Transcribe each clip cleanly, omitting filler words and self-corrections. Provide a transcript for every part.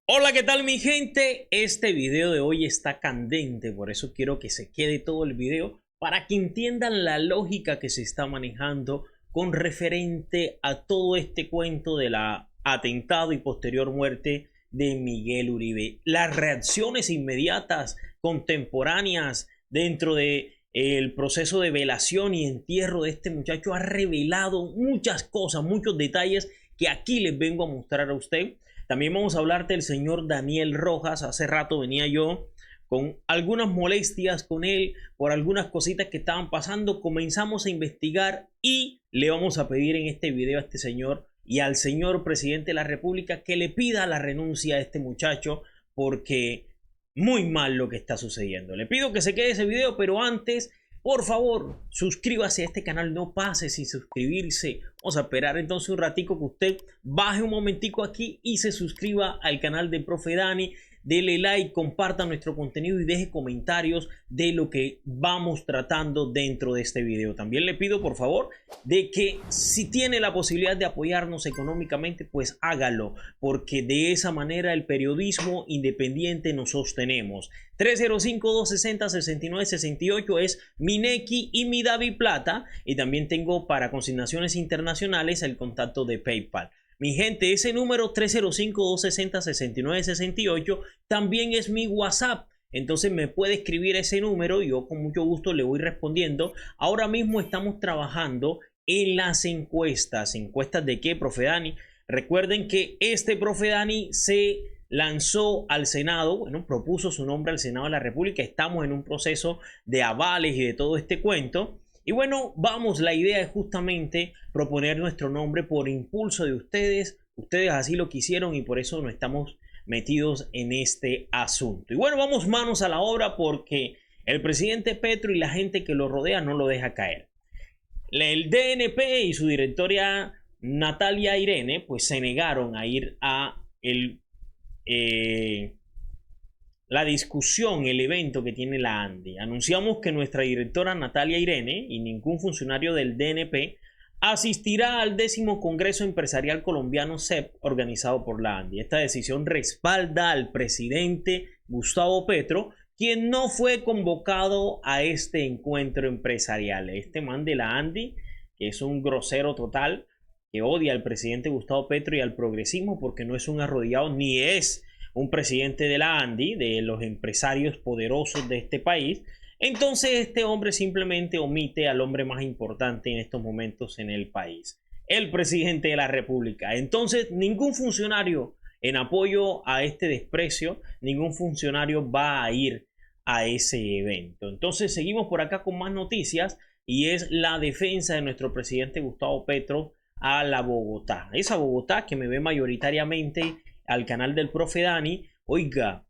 Hola, ¿qué tal mi gente? Este video de hoy está candente, por eso quiero que se quede todo el video para que entiendan la lógica que se está manejando con referente a todo este cuento de la atentado y posterior muerte de Miguel Uribe. Las reacciones inmediatas, contemporáneas dentro de el proceso de velación y entierro de este muchacho ha revelado muchas cosas, muchos detalles que aquí les vengo a mostrar a usted. También vamos a hablar del señor Daniel Rojas. Hace rato venía yo con algunas molestias con él por algunas cositas que estaban pasando. Comenzamos a investigar y le vamos a pedir en este video a este señor y al señor presidente de la República que le pida la renuncia a este muchacho porque muy mal lo que está sucediendo. Le pido que se quede ese video, pero antes, por favor, suscríbase a este canal, no pase sin suscribirse. Vamos a esperar entonces un ratico que usted baje un momentico aquí y se suscriba al canal de Profe Dani. Dele like, comparta nuestro contenido y deje comentarios de lo que vamos tratando dentro de este video. También le pido por favor de que si tiene la posibilidad de apoyarnos económicamente, pues hágalo, porque de esa manera el periodismo independiente nos sostenemos. 305-260-6968 es mi Nequi y mi Davi Plata, y también tengo para consignaciones internacionales el contacto de PayPal. Mi gente, ese número 305-260-6968 también es mi WhatsApp. Entonces me puede escribir ese número y yo con mucho gusto le voy respondiendo. Ahora mismo estamos trabajando en las encuestas. ¿Encuestas de qué, Profe Dani? Recuerden que este Profe Dani se lanzó al Senado, bueno, propuso su nombre al Senado de la República. Estamos en un proceso de avales y de todo este cuento. Y bueno, vamos, la idea es justamente proponer nuestro nombre por impulso de ustedes. Ustedes así lo quisieron y por eso no estamos metidos en este asunto. Y bueno, vamos manos a la obra porque el presidente Petro y la gente que lo rodea no lo deja caer. El DNP y su directora Natalia Irene pues se negaron a ir a la discusión, el evento que tiene la ANDI. Anunciamos que nuestra directora Natalia Irene y ningún funcionario del DNP asistirá al 10º Congreso Empresarial Colombiano CEP organizado por la ANDI. Esta decisión respalda al presidente Gustavo Petro, quien no fue convocado a este encuentro empresarial. Este man de la ANDI, que es un grosero total, que odia al presidente Gustavo Petro y al progresismo porque no es un arrodillado ni es un presidente de la ANDI, de los empresarios poderosos de este país. Entonces este hombre simplemente omite al hombre más importante en estos momentos en el país, el presidente de la República. Entonces ningún funcionario en apoyo a este desprecio, ningún funcionario va a ir a ese evento. Entonces seguimos por acá con más noticias y es la defensa de nuestro presidente Gustavo Petro a la Bogotá. Esa Bogotá que me ve mayoritariamente al canal del Profe Dani. Oiga,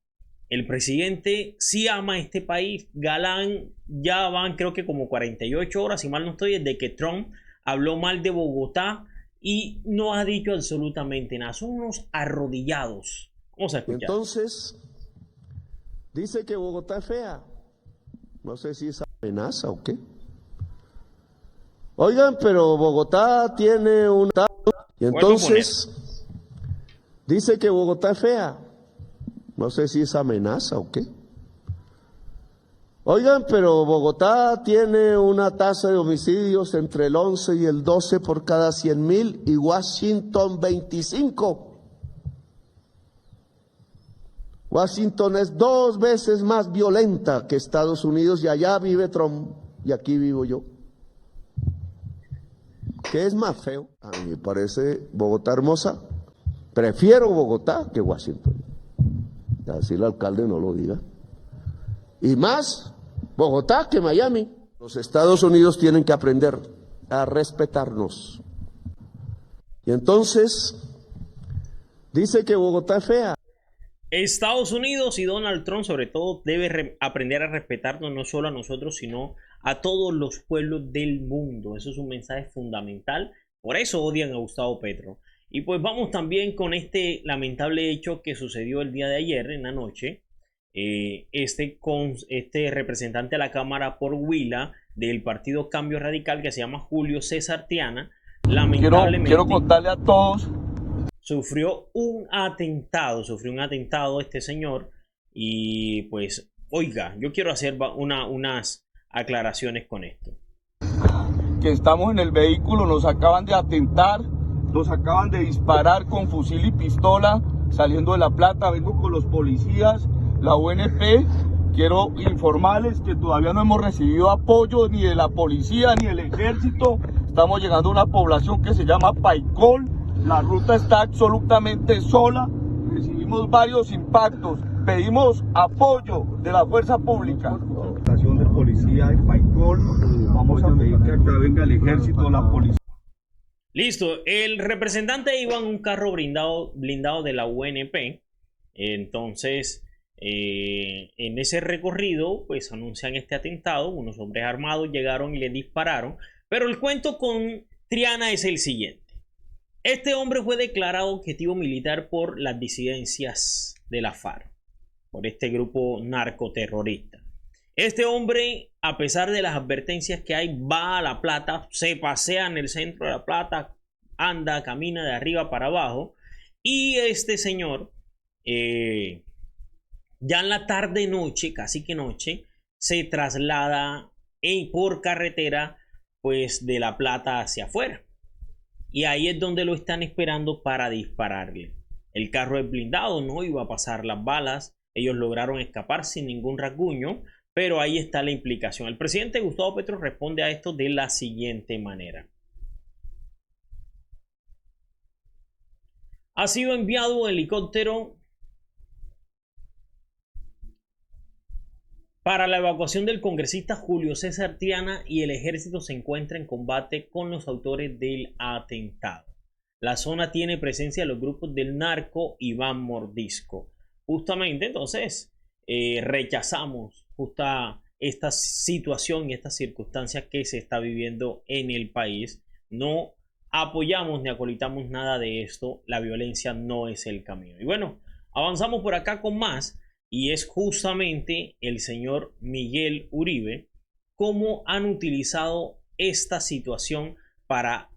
el presidente sí ama este país. Galán, ya van creo que como 48 horas, si mal no estoy, desde que Trump habló mal de Bogotá y no ha dicho absolutamente nada. Son unos arrodillados. Vamos a escuchar. Entonces, dice que Bogotá es fea. No sé si es amenaza o qué. Oigan, pero Bogotá tiene una... Y entonces... dice que Bogotá es fea. No sé si es amenaza o qué. Oigan, pero Bogotá tiene una tasa de homicidios entre el 11 y el 12 por cada 100.000 y Washington 25. Washington es 2 veces más violenta que Estados Unidos y allá vive Trump y aquí vivo yo. ¿Qué es más feo? A mí me parece Bogotá hermosa. Prefiero Bogotá que Washington. Así el alcalde no lo diga. Y más Bogotá que Miami. Los Estados Unidos tienen que aprender a respetarnos. Y entonces, dice que Bogotá es fea. Estados Unidos y Donald Trump sobre todo debe aprender a respetarnos no solo a nosotros, sino a todos los pueblos del mundo. Eso es un mensaje fundamental. Por eso odian a Gustavo Petro. Y pues vamos también con este lamentable hecho que sucedió el día de ayer en la noche. Este representante a la Cámara por Huila del partido Cambio Radical que se llama Julio César Tiana, lamentablemente... Quiero contarle a todos sufrió un atentado este señor y pues, oiga, yo quiero hacer unas aclaraciones con esto. Que estamos en el vehículo, nos acaban de atentar, nos acaban de disparar con fusil y pistola saliendo de La Plata. Vengo con los policías, la UNP. Quiero informarles que todavía no hemos recibido apoyo ni de la policía ni del ejército. Estamos llegando a una población que se llama Paicol. La ruta está absolutamente sola. Recibimos varios impactos. Pedimos apoyo de la fuerza pública. Estación de policía de Paicol. Vamos a pedir que acá venga el ejército, la policía. Listo. El representante iba en un carro blindado de la UNP. Entonces, en ese recorrido, pues anuncian este atentado. Unos hombres armados llegaron y le dispararon. Pero el cuento con Triana es el siguiente. Este hombre fue declarado objetivo militar por las disidencias de la FARC, por este grupo narcoterrorista. Este hombre, a pesar de las advertencias que hay, va a La Plata, se pasea en el centro de La Plata, anda, camina de arriba para abajo. Y este señor, ya en la tarde-noche, casi que noche, se traslada por carretera, pues de La Plata hacia afuera. Y ahí es donde lo están esperando para dispararle. El carro es blindado, no iba a pasar las balas. Ellos lograron escapar sin ningún rasguño, pero ahí está la implicación. El presidente Gustavo Petro responde a esto de la siguiente manera. Ha sido enviado un helicóptero para la evacuación del congresista Julio César Triana y el ejército se encuentra en combate con los autores del atentado. La zona tiene presencia de los grupos del narco Iván Mordisco. Justamente, entonces, rechazamos justa esta situación y estas circunstancias que se está viviendo en el país. No apoyamos ni acolitamos nada de esto. La violencia no es el camino. Y bueno, avanzamos por acá con más. Y es justamente el señor Miguel Uribe, cómo han utilizado esta situación para,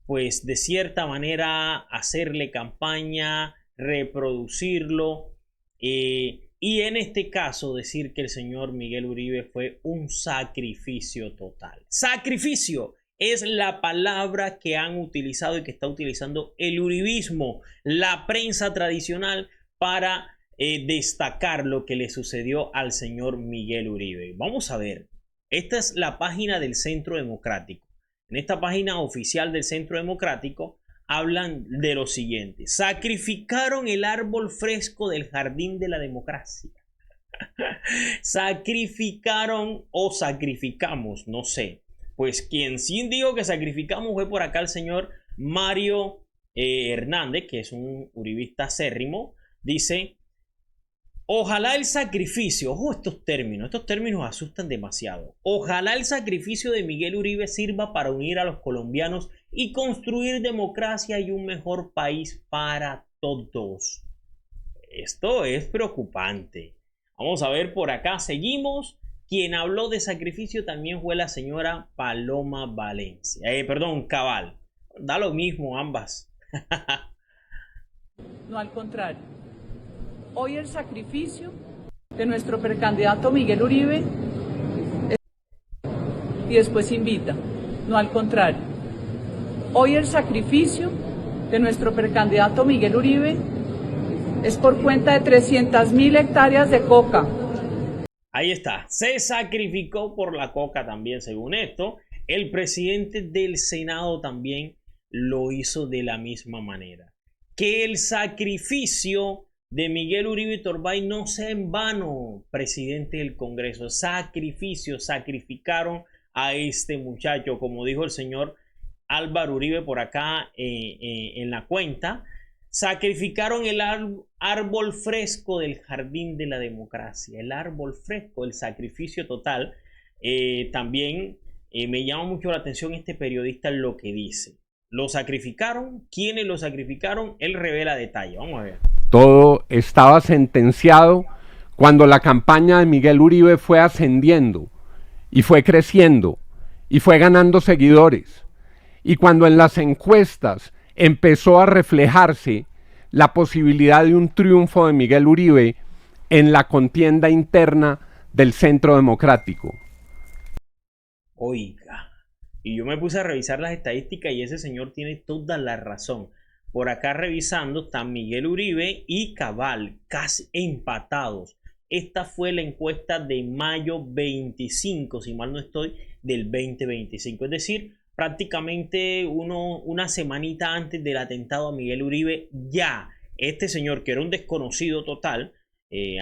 pues, de cierta manera, hacerle campaña, reproducirlo. Y en este caso, decir que el señor Miguel Uribe fue un sacrificio total. Sacrificio es la palabra que han utilizado y que está utilizando el uribismo, la prensa tradicional, para destacar lo que le sucedió al señor Miguel Uribe. Vamos a ver, esta es la página del Centro Democrático. En esta página oficial del Centro Democrático hablan de lo siguiente: sacrificaron el árbol fresco del jardín de la democracia. Sacrificaron o sacrificamos, no sé. Pues quien sí dijo que sacrificamos fue por acá el señor Mario Hernández, que es un uribista acérrimo. Dice: ojalá el sacrificio, ojo, estos términos asustan demasiado. Ojalá el sacrificio de Miguel Uribe sirva para unir a los colombianos y construir democracia y un mejor país para todos. Esto es preocupante. Vamos a ver por acá, seguimos. Quien habló de sacrificio también fue la señora Paloma Valencia. Cabal. Da lo mismo ambas. No, al contrario. Hoy el sacrificio de nuestro precandidato Miguel Uribe y después invita. No, al contrario. Hoy el sacrificio de nuestro precandidato Miguel Uribe es por cuenta de 300.000 hectáreas de coca. Ahí está. Se sacrificó por la coca también, según esto. El presidente del Senado también lo hizo de la misma manera. Que el sacrificio de Miguel Uribe Turbay no sea en vano, presidente del Congreso. Sacrificaron a este muchacho, como dijo el señor Álvaro Uribe por acá en la cuenta. Sacrificaron el árbol fresco del jardín de la democracia. El árbol fresco, el sacrificio total. También me llama mucho la atención este periodista lo que dice. ¿Lo sacrificaron? ¿Quiénes lo sacrificaron? Él revela detalles. Vamos a ver. Todo estaba sentenciado cuando la campaña de Miguel Uribe fue ascendiendo y fue creciendo y fue ganando seguidores. Y cuando en las encuestas empezó a reflejarse la posibilidad de un triunfo de Miguel Uribe en la contienda interna del Centro Democrático. Oiga, y yo me puse a revisar las estadísticas y ese señor tiene toda la razón. Por acá revisando están Miguel Uribe y Cabal, casi empatados. Esta fue la encuesta de mayo 25, si mal no estoy, del 2025. Es decir, prácticamente una semanita antes del atentado a Miguel Uribe, ya este señor, que era un desconocido total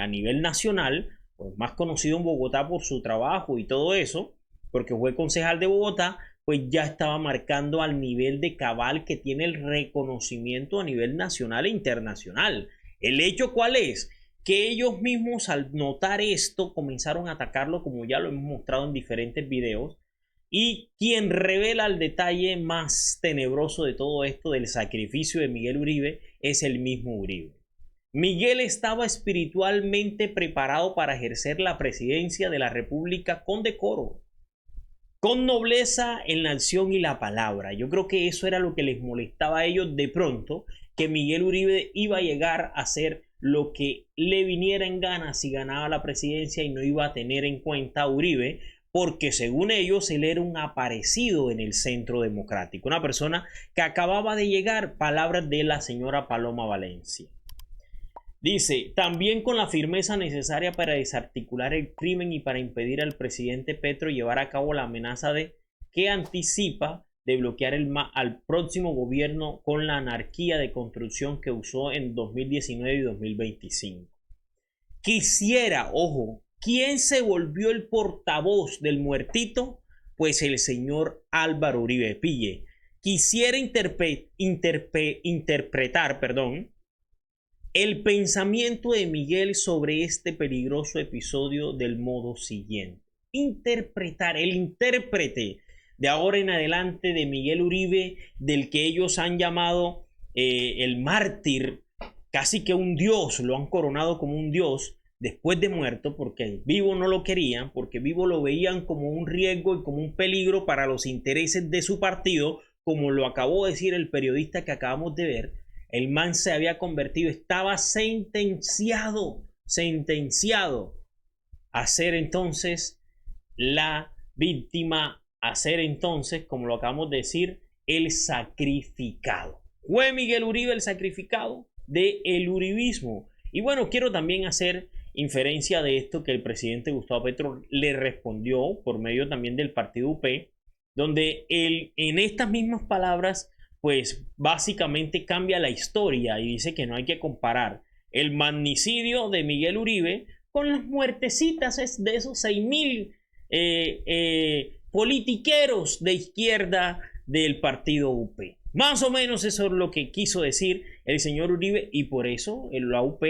a nivel nacional, pues más conocido en Bogotá por su trabajo y todo eso, porque fue concejal de Bogotá, pues ya estaba marcando al nivel de Cabal, que tiene el reconocimiento a nivel nacional e internacional. ¿El hecho cuál es? Que ellos mismos, al notar esto, comenzaron a atacarlo, como ya lo hemos mostrado en diferentes videos. Y quien revela el detalle más tenebroso de todo esto, del sacrificio de Miguel Uribe, es el mismo Uribe. Miguel estaba espiritualmente preparado para ejercer la presidencia de la República con decoro, con nobleza en la acción y la palabra. Yo creo que eso era lo que les molestaba a ellos de pronto, que Miguel Uribe iba a llegar a hacer lo que le viniera en gana si ganaba la presidencia, y no iba a tener en cuenta a Uribe, porque según ellos él era un aparecido en el Centro Democrático, una persona que acababa de llegar. Palabras de la señora Paloma Valencia. Dice, también con la firmeza necesaria para desarticular el crimen y para impedir al presidente Petro llevar a cabo la amenaza que anticipa de bloquear al próximo gobierno con la anarquía de construcción que usó en 2019 y 2025. Quisiera, ojo, ¿quién se volvió el portavoz del muertito? Pues el señor Álvaro Uribe. Pille. Quisiera interpretar, el pensamiento de Miguel sobre este peligroso episodio del modo siguiente. Interpretar, el intérprete de ahora en adelante de Miguel Uribe, del que ellos han llamado el mártir, casi que un dios, lo han coronado como un dios después de muerto, porque vivo no lo querían, porque vivo lo veían como un riesgo y como un peligro para los intereses de su partido, como lo acabó de decir el periodista que acabamos de ver. El man se había convertido, estaba sentenciado a ser entonces la víctima, a ser entonces, como lo acabamos de decir, el sacrificado. ¿Fue Miguel Uribe el sacrificado del uribismo? Y bueno, quiero también hacer inferencia de esto que el presidente Gustavo Petro le respondió por medio también del partido UP, donde él en estas mismas palabras pues básicamente cambia la historia y dice que no hay que comparar el magnicidio de Miguel Uribe con las muertecitas de esos 6.000 politiqueros de izquierda del partido UP. Más o menos eso es lo que quiso decir el señor Uribe, y por eso la UP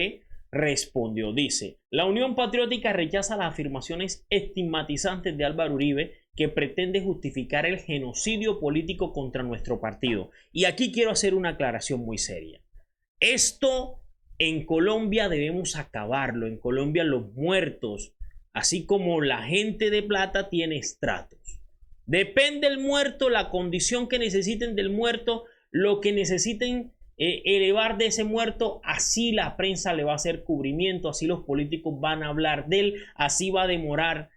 respondió. Dice, la Unión Patriótica rechaza las afirmaciones estigmatizantes de Álvaro Uribe, que pretende justificar el genocidio político contra nuestro partido. Y aquí quiero hacer una aclaración muy seria. Esto en Colombia debemos acabarlo. En Colombia los muertos, así como la gente de plata, tiene estratos. Depende del muerto, la condición que necesiten del muerto, lo que necesiten elevar de ese muerto, así la prensa le va a hacer cubrimiento, así los políticos van a hablar de él, así va a demorar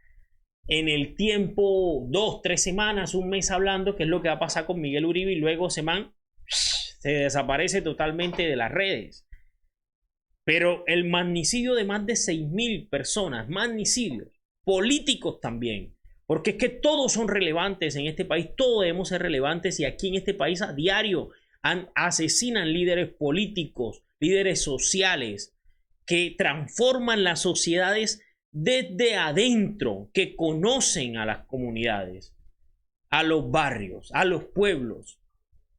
en el tiempo 2, 3 semanas, un mes hablando, que es lo que va a pasar con Miguel Uribe, y luego se desaparece totalmente de las redes. Pero el magnicidio de más de 6.000 personas, magnicidios, políticos también, porque es que todos son relevantes en este país, todos debemos ser relevantes, y aquí en este país a diario asesinan líderes políticos, líderes sociales, que transforman las sociedades desde adentro, que conocen a las comunidades, a los barrios, a los pueblos,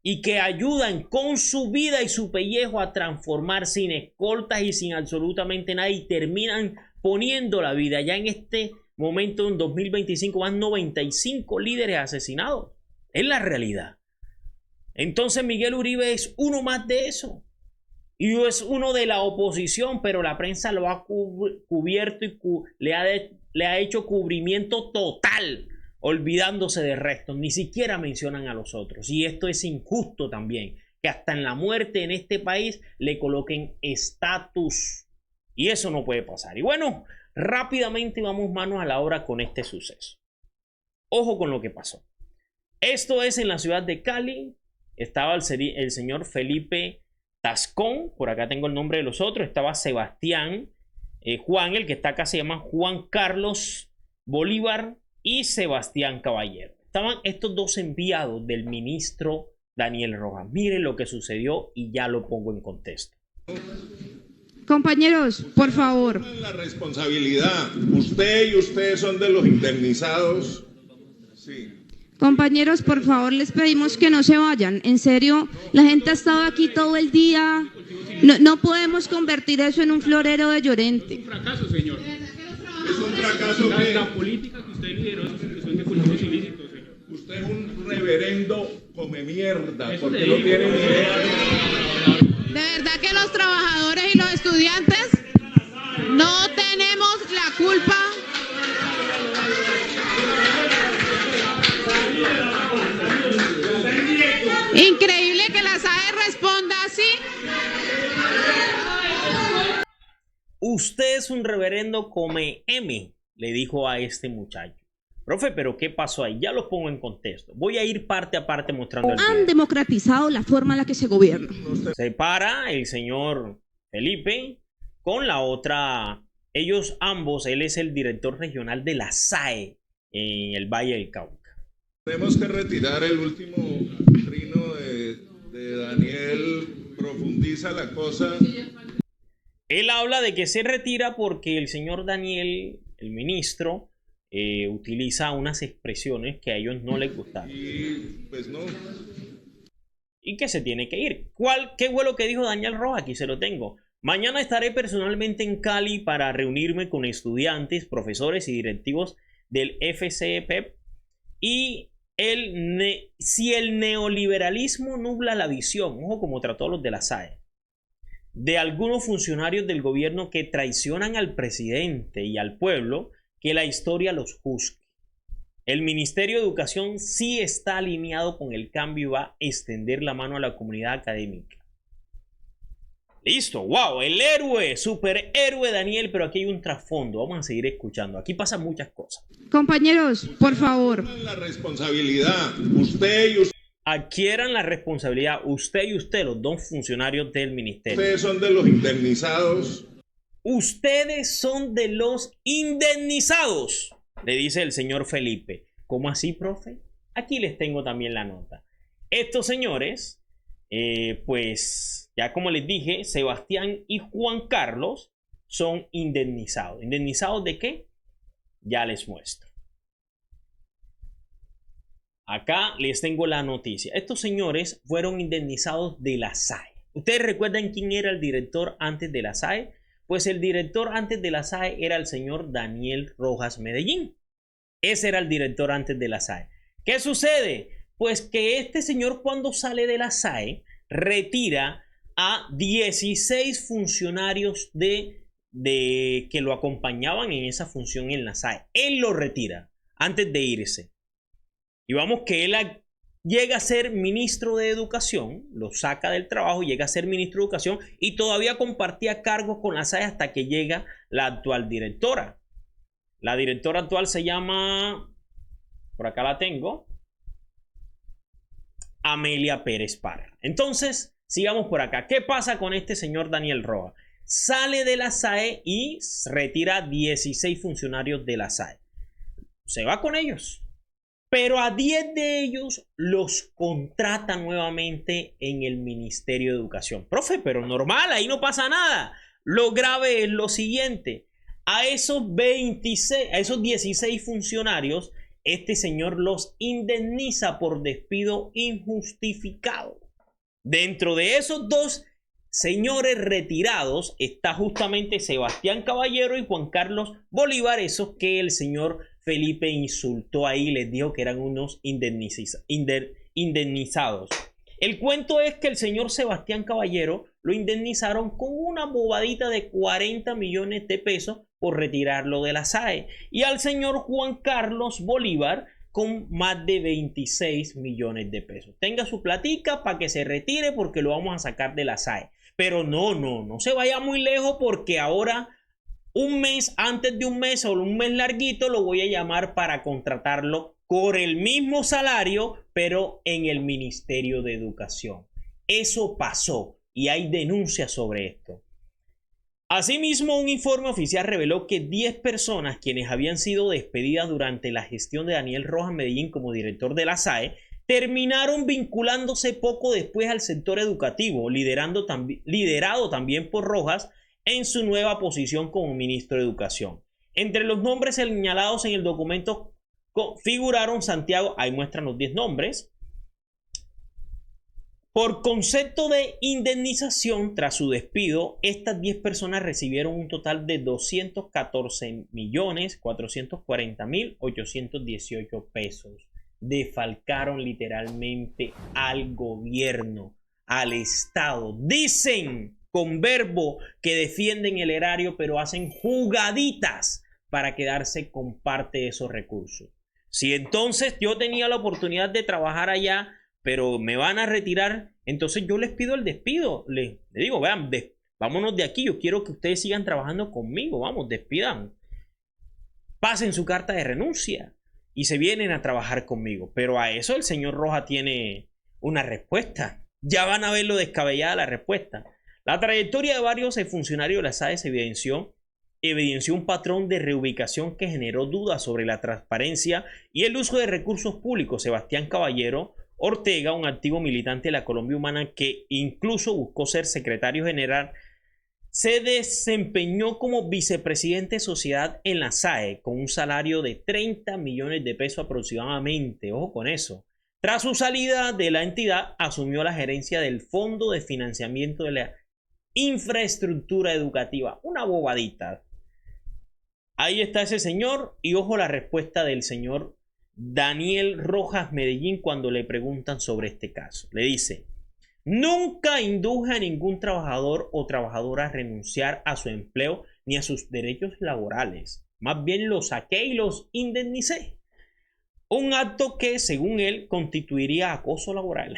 y que ayudan con su vida y su pellejo a transformar sin escoltas y sin absolutamente nada, y terminan poniendo la vida. Ya en este momento, en 2025, van 95 líderes asesinados. Es la realidad. Entonces Miguel Uribe es uno más de eso. Y es uno de la oposición, pero la prensa lo ha cubierto y le ha hecho cubrimiento total, olvidándose del resto. Ni siquiera mencionan a los otros. Y esto es injusto también, que hasta en la muerte en este país le coloquen estatus. Y eso no puede pasar. Y bueno, rápidamente vamos manos a la obra con este suceso. Ojo con lo que pasó. Esto es en la ciudad de Cali. Estaba el señor Felipe Tascón. Por acá tengo el nombre de los otros. Estaba Sebastián. Juan, el que está acá se llama Juan Carlos Bolívar y Sebastián Caballero. Estaban estos dos enviados del ministro Daniel Rojas. Miren lo que sucedió y ya lo pongo en contexto. Compañeros, por favor. La responsabilidad. Usted y ustedes son de los indemnizados. Sí. Compañeros, por favor, les pedimos que no se vayan. En serio, la gente ha estado aquí todo el día. No podemos convertir eso en un florero de Llorente. Es un fracaso, señor. Es un fracaso que la política que usted lideró es de cultivos ilícitos, señor. usted es un reverendo come mierda, Eso porque le no digo. tiene ni idea. De verdad que los trabajadores y los estudiantes no tenemos la culpa. Increíble que la SAE responda así. Usted es un reverendo come M, le dijo a este muchacho. Profe, pero ¿qué pasó ahí? Ya lo pongo en contexto. Voy a ir parte a parte mostrando el Han video. democratizado la forma en la que se gobierna. Se para el señor Felipe con la otra. Ellos ambos, él es el director regional de la SAE en el Valle del Cauca. Tenemos que retirar el último trino de Daniel, profundiza la cosa. Él habla de que se retira porque el señor Daniel, el ministro, utiliza unas expresiones que a ellos no les gustaban. Y pues no. Y que se tiene que ir. ¿Qué fue lo que dijo Daniel Rojas? Aquí se lo tengo. Mañana estaré personalmente en Cali para reunirme con estudiantes, profesores y directivos del FCEPEP. Y si el neoliberalismo nubla la visión, ojo como trató a los de la SAE, de algunos funcionarios del gobierno que traicionan al presidente y al pueblo, que la historia los juzgue. El Ministerio de Educación sí está alineado con el cambio y va a extender la mano a la comunidad académica. Listo, wow, el héroe, superhéroe Daniel, pero aquí hay un trasfondo, vamos a seguir escuchando. Aquí pasan muchas cosas. Compañeros, por favor. La responsabilidad, usted y Adquieran la responsabilidad, usted y usted, los dos funcionarios del ministerio. ustedes son de los indemnizados. Ustedes son de los indemnizados, le dice el señor Felipe. ¿Cómo así, profe? Aquí les tengo también la nota. Estos señores, pues ya como les dije, Sebastián y Juan Carlos son indemnizados. ¿Indemnizados de qué? Ya les muestro. Acá les tengo la noticia. Estos señores fueron indemnizados de la SAE. ¿Ustedes recuerdan quién era el director antes de la SAE? Pues el director antes de la SAE era el señor Daniel Rojas Medellín. Ese era el director antes de la SAE. ¿Qué sucede? Pues que este señor cuando sale de la SAE retira a 16 funcionarios que lo acompañaban en esa función en la SAE. Él lo retira antes de irse. Y vamos que él llega a ser ministro de Educación, lo saca del trabajo, llega a ser ministro de Educación y todavía compartía cargos con la SAE hasta que llega la actual directora. La directora actual se llama, por acá la tengo, Amelia Pérez Parra. Entonces, sigamos por acá. ¿Qué pasa con este señor Daniel Rojas? Sale de la SAE y retira 16 funcionarios de la SAE. Se va con ellos. Pero a 10 de ellos los contrata nuevamente en el Ministerio de Educación. Profe, pero normal, ahí no pasa nada. Lo grave es lo siguiente. A esos 16 funcionarios, este señor los indemniza por despido injustificado. Dentro de esos dos señores retirados está justamente Sebastián Caballero y Juan Carlos Bolívar, esos que el señor Felipe insultó ahí, les dijo que eran unos indemnizados. El cuento es que el señor Sebastián Caballero lo indemnizaron con una bobadita de 40 millones de pesos por retirarlo de la SAE. Y al señor Juan Carlos Bolívar con más de 26 millones de pesos. Tenga su platica para que se retire porque lo vamos a sacar de la SAE. Pero no se vaya muy lejos porque ahora un mes, antes de un mes o un mes larguito, lo voy a llamar para contratarlo por el mismo salario, pero en el Ministerio de Educación. Eso pasó y hay denuncias sobre esto. Asimismo, un informe oficial reveló que 10 personas quienes habían sido despedidas durante la gestión de Daniel Rojas Medellín como director de la SAE terminaron vinculándose poco después al sector educativo, liderado también por Rojas en su nueva posición como ministro de Educación. Entre los nombres señalados en el documento figuraron Santiago, ahí muestran los 10 nombres. Por concepto de indemnización tras su despido, estas 10 personas recibieron un total de 214.440.818 pesos. Defalcaron literalmente al gobierno, al Estado. Dicen con verbo que defienden el erario, pero hacen jugaditas para quedarse con parte de esos recursos. Si entonces yo tenía la oportunidad de trabajar allá, pero me van a retirar, entonces yo les pido el despido. Les digo, vean, vámonos de aquí, yo quiero que ustedes sigan trabajando conmigo, vamos, despidan. Pasen su carta de renuncia y se vienen a trabajar conmigo. Pero a eso el señor Rojas tiene una respuesta. Ya van a ver lo descabellada la respuesta. La trayectoria de varios funcionarios de la SAE se evidenció un patrón de reubicación que generó dudas sobre la transparencia y el uso de recursos públicos. Sebastián Caballero Ortega, un activo militante de la Colombia Humana que incluso buscó ser secretario general, se desempeñó como vicepresidente de sociedad en la SAE con un salario de 30 millones de pesos aproximadamente. Ojo con eso. Tras su salida de la entidad, asumió la gerencia del Fondo de Financiamiento de la Infraestructura Educativa. Una bobadita. Ahí está ese señor y ojo la respuesta del señor Daniel Rojas Medellín cuando le preguntan sobre este caso. Le dice: nunca induje a ningún trabajador o trabajadora a renunciar a su empleo ni a sus derechos laborales. Más bien los saqué y los indemnicé. Un acto que, según él, constituiría acoso laboral.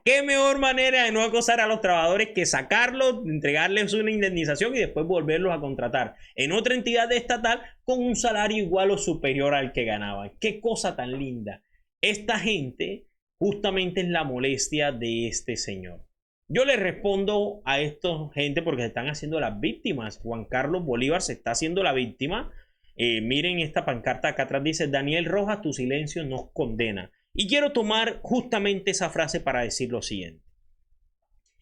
Qué mejor manera de no acosar a los trabajadores que sacarlos, entregarles una indemnización y después volverlos a contratar en otra entidad estatal con un salario igual o superior al que ganaban. Qué cosa tan linda. Esta gente justamente es la molestia de este señor. Yo le respondo a esta gente porque se están haciendo las víctimas. Juan Carlos Bolívar se está haciendo la víctima. Miren esta pancarta acá atrás, dice: Daniel Rojas, tu silencio nos condena. Y quiero tomar justamente esa frase para decir lo siguiente.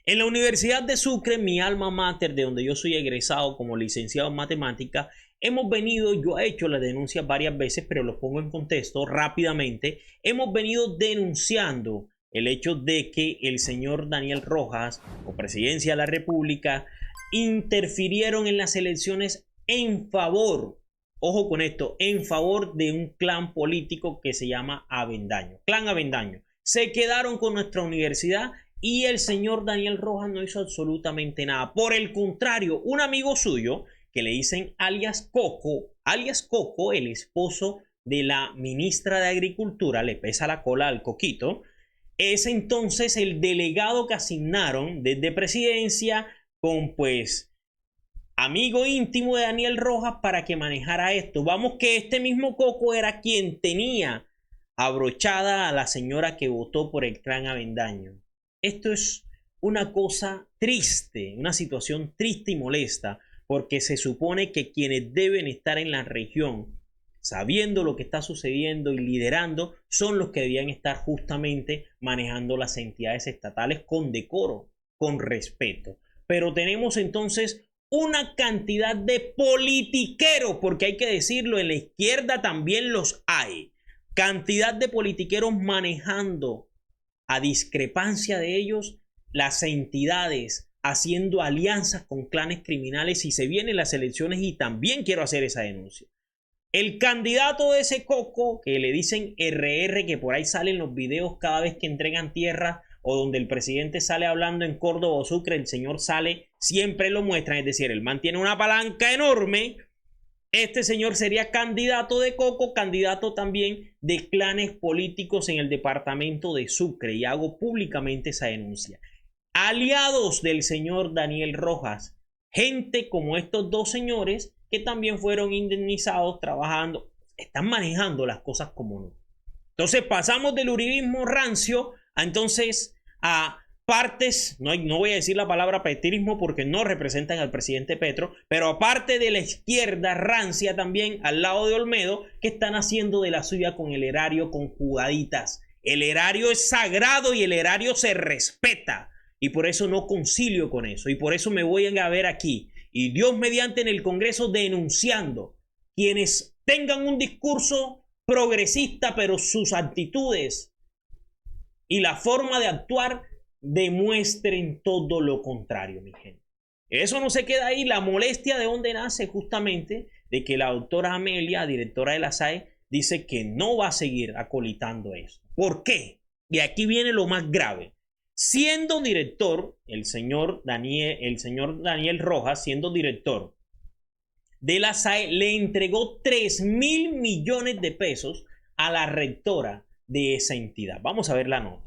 En la Universidad de Sucre, mi alma mater, de donde yo soy egresado como licenciado en matemática, yo he hecho las denuncias varias veces, pero lo pongo en contexto rápidamente. Hemos venido denunciando el hecho de que el señor Daniel Rojas, o Presidencia de la República, interfirieron en las elecciones en favor, ojo con esto, en favor de un clan político que se llama Avendaño, Clan Avendaño. Se quedaron con nuestra universidad y el señor Daniel Rojas no hizo absolutamente nada. Por el contrario, un amigo suyo que le dicen alias Coco, el esposo de la ministra de Agricultura, le pesa la cola al Coquito, es entonces el delegado que asignaron desde Presidencia con pues amigo íntimo de Daniel Rojas para que manejara esto. Vamos, que este mismo Coco era quien tenía abrochada a la señora que votó por el clan Avendaño. Esto es una cosa triste, una situación triste y molesta, porque se supone que quienes deben estar en la región sabiendo lo que está sucediendo y liderando son los que debían estar justamente manejando las entidades estatales con decoro, con respeto. Pero tenemos entonces una cantidad de politiqueros, porque hay que decirlo, en la izquierda también los hay. Cantidad de politiqueros manejando, a discrepancia de ellos, las entidades, haciendo alianzas con clanes criminales y se vienen las elecciones. Y también quiero hacer esa denuncia. El candidato de ese Coco, que le dicen RR, que por ahí salen los videos cada vez que entregan tierra, o donde el presidente sale hablando en Córdoba o Sucre, el señor sale, siempre lo muestran, es decir, él mantiene una palanca enorme. este señor sería candidato de Coco, candidato también de clanes políticos en el departamento de Sucre, y hago públicamente esa denuncia. Aliados del señor Daniel Rojas, gente como estos dos señores que también fueron indemnizados trabajando, están manejando las cosas como no. Entonces pasamos del uribismo rancio a partes, no voy a decir la palabra petrismo porque no representan al presidente Petro, pero aparte de la izquierda rancia también al lado de Olmedo, que están haciendo de la suya con el erario, con jugaditas. El erario es sagrado y el erario se respeta, y por eso no concilio con eso, y por eso me voy a ver aquí, y Dios mediante en el Congreso, denunciando quienes tengan un discurso progresista, pero sus actitudes y la forma de actuar demuestren todo lo contrario, mi gente. Eso no se queda ahí. La molestia de dónde nace, justamente de que la doctora Amelia, directora de la SAE, dice que no va a seguir acolitando eso. ¿Por qué? Y aquí viene lo más grave. Siendo director, el señor Daniel Rojas, siendo director de la SAE, le entregó 3.000 millones de pesos a la rectora de esa entidad. Vamos a ver la nota.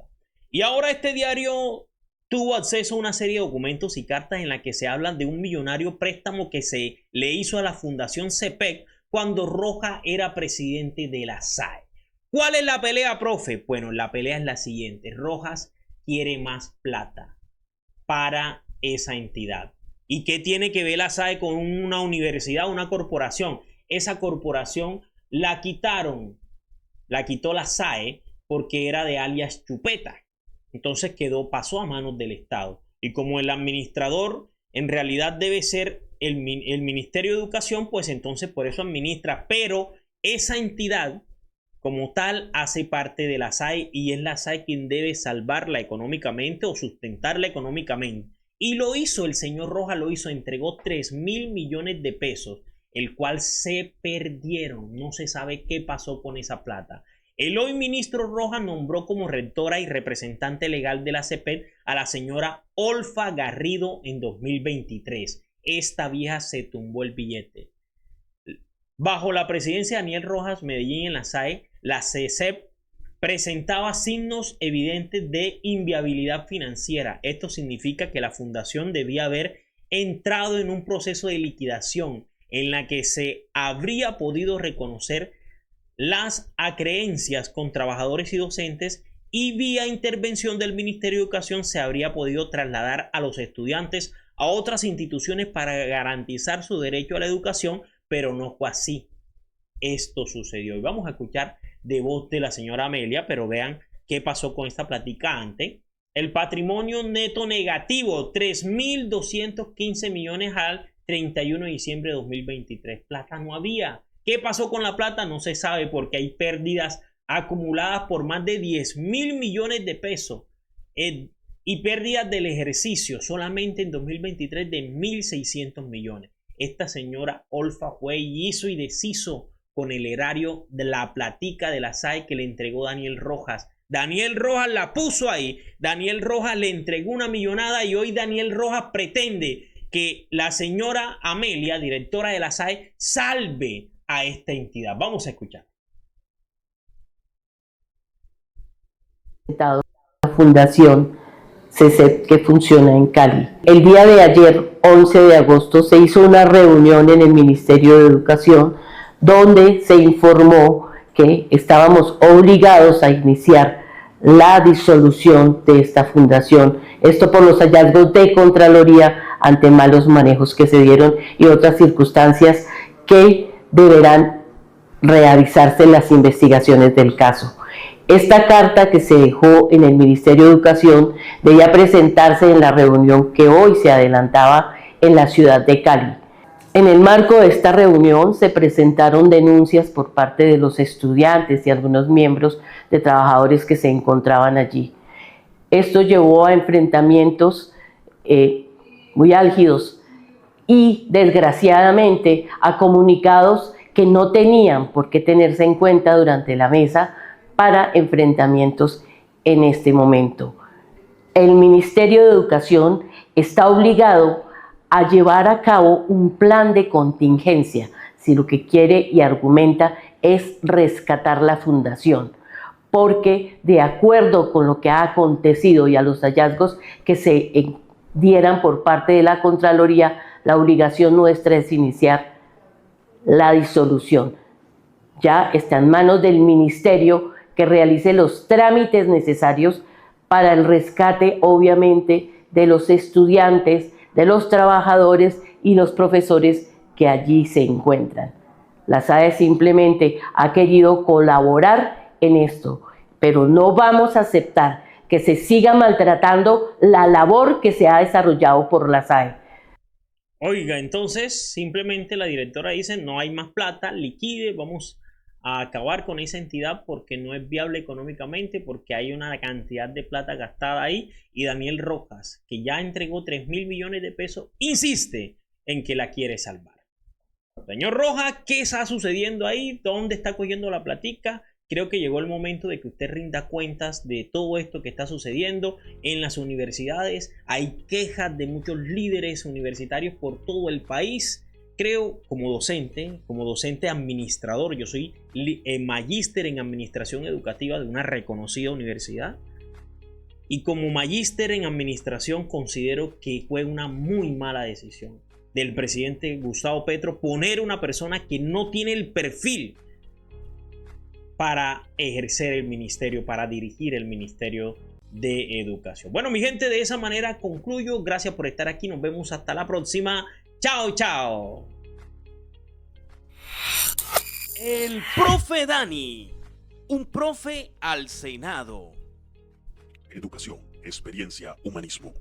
Y ahora este diario tuvo acceso a una serie de documentos y cartas en la que se habla de un millonario préstamo que se le hizo a la Fundación CEPEC cuando Rojas era presidente de la SAE. ¿Cuál es la pelea, profe? Bueno, la pelea es la siguiente. Rojas quiere más plata para esa entidad. ¿Y qué tiene que ver la SAE con una universidad, una corporación? Esa corporación la quitó la SAE porque era de alias Chupeta. Entonces pasó a manos del Estado. Y como el administrador en realidad debe ser el Ministerio de Educación, pues entonces por eso administra. Pero esa entidad como tal hace parte de la SAE y es la SAE quien debe salvarla económicamente o sustentarla económicamente. Y lo hizo, el señor Rojas lo hizo, entregó 3.000 millones de pesos, el cual se perdieron. No se sabe qué pasó con esa plata. El hoy ministro Rojas nombró como rectora y representante legal de la CEPET a la señora Olfa Garrido en 2023. Esta vieja se tumbó el billete. Bajo la presidencia de Daniel Rojas Medellín en la SAE, la CECEP presentaba signos evidentes de inviabilidad financiera. Esto significa que la fundación debía haber entrado en un proceso de liquidación en la que se habría podido reconocer las acreencias con trabajadores y docentes, y vía intervención del Ministerio de Educación se habría podido trasladar a los estudiantes a otras instituciones para garantizar su derecho a la educación, pero no fue así. Esto sucedió y vamos a escuchar de voz de la señora Amelia, pero vean qué pasó con esta plática antes. El patrimonio neto negativo, 3.215 millones al 31 de diciembre de 2023. Plata no había. ¿Qué pasó con la plata? No se sabe porque hay pérdidas acumuladas por más de 10.000 millones de pesos y pérdidas del ejercicio solamente en 2023 de 1.600 millones. Esta señora Olfa fue y hizo y deshizo con el erario de la platica de la SAE que le entregó Daniel Rojas. Daniel Rojas la puso ahí. Daniel Rojas le entregó una millonada y hoy Daniel Rojas pretende que la señora Amelia, directora de la SAE, salve a esta entidad. Vamos a escuchar. La Fundación CECEP que funciona en Cali. El día de ayer, 11 de agosto, se hizo una reunión en el Ministerio de Educación donde se informó que estábamos obligados a iniciar la disolución de esta fundación. Esto por los hallazgos de Contraloría ante malos manejos que se dieron y otras circunstancias que deberán realizarse las investigaciones del caso. Esta carta que se dejó en el Ministerio de Educación debía presentarse en la reunión que hoy se adelantaba en la ciudad de Cali. En el marco de esta reunión se presentaron denuncias por parte de los estudiantes y algunos miembros de trabajadores que se encontraban allí. Esto llevó a enfrentamientos muy álgidos y desgraciadamente a comunicados que no tenían por qué tenerse en cuenta durante la mesa para enfrentamientos en este momento. El Ministerio de Educación está obligado a llevar a cabo un plan de contingencia. si lo que quiere y argumenta es rescatar la fundación, porque de acuerdo con lo que ha acontecido y a los hallazgos que se dieran por parte de la Contraloría, la obligación nuestra es iniciar la disolución. Ya está en manos del ministerio que realice los trámites necesarios para el rescate, obviamente, de los estudiantes, de los trabajadores y los profesores que allí se encuentran. La SAE simplemente ha querido colaborar en esto, pero no vamos a aceptar que se siga maltratando la labor que se ha desarrollado por la SAE. Oiga, entonces simplemente la directora dice no hay más plata, liquide, vamos a acabar con esa entidad porque no es viable económicamente, porque hay una cantidad de plata gastada ahí, y Daniel Rojas, que ya entregó 3.000 millones de pesos, insiste en que la quiere salvar. Señor Rojas, ¿qué está sucediendo ahí? ¿Dónde está cogiendo la platica? Creo que llegó el momento de que usted rinda cuentas de todo esto que está sucediendo en las universidades. Hay quejas de muchos líderes universitarios por todo el país. Creo, como docente administrador, yo soy magíster en administración educativa de una reconocida universidad. Y como magíster en administración considero que fue una muy mala decisión del presidente Gustavo Petro poner una persona que no tiene el perfil para ejercer el ministerio, para dirigir el Ministerio de Educación. Bueno, mi gente, de esa manera concluyo. Gracias por estar aquí. Nos vemos hasta la próxima. Chao, chao. El profe Dani. Un profe al Senado. Educación, experiencia, humanismo.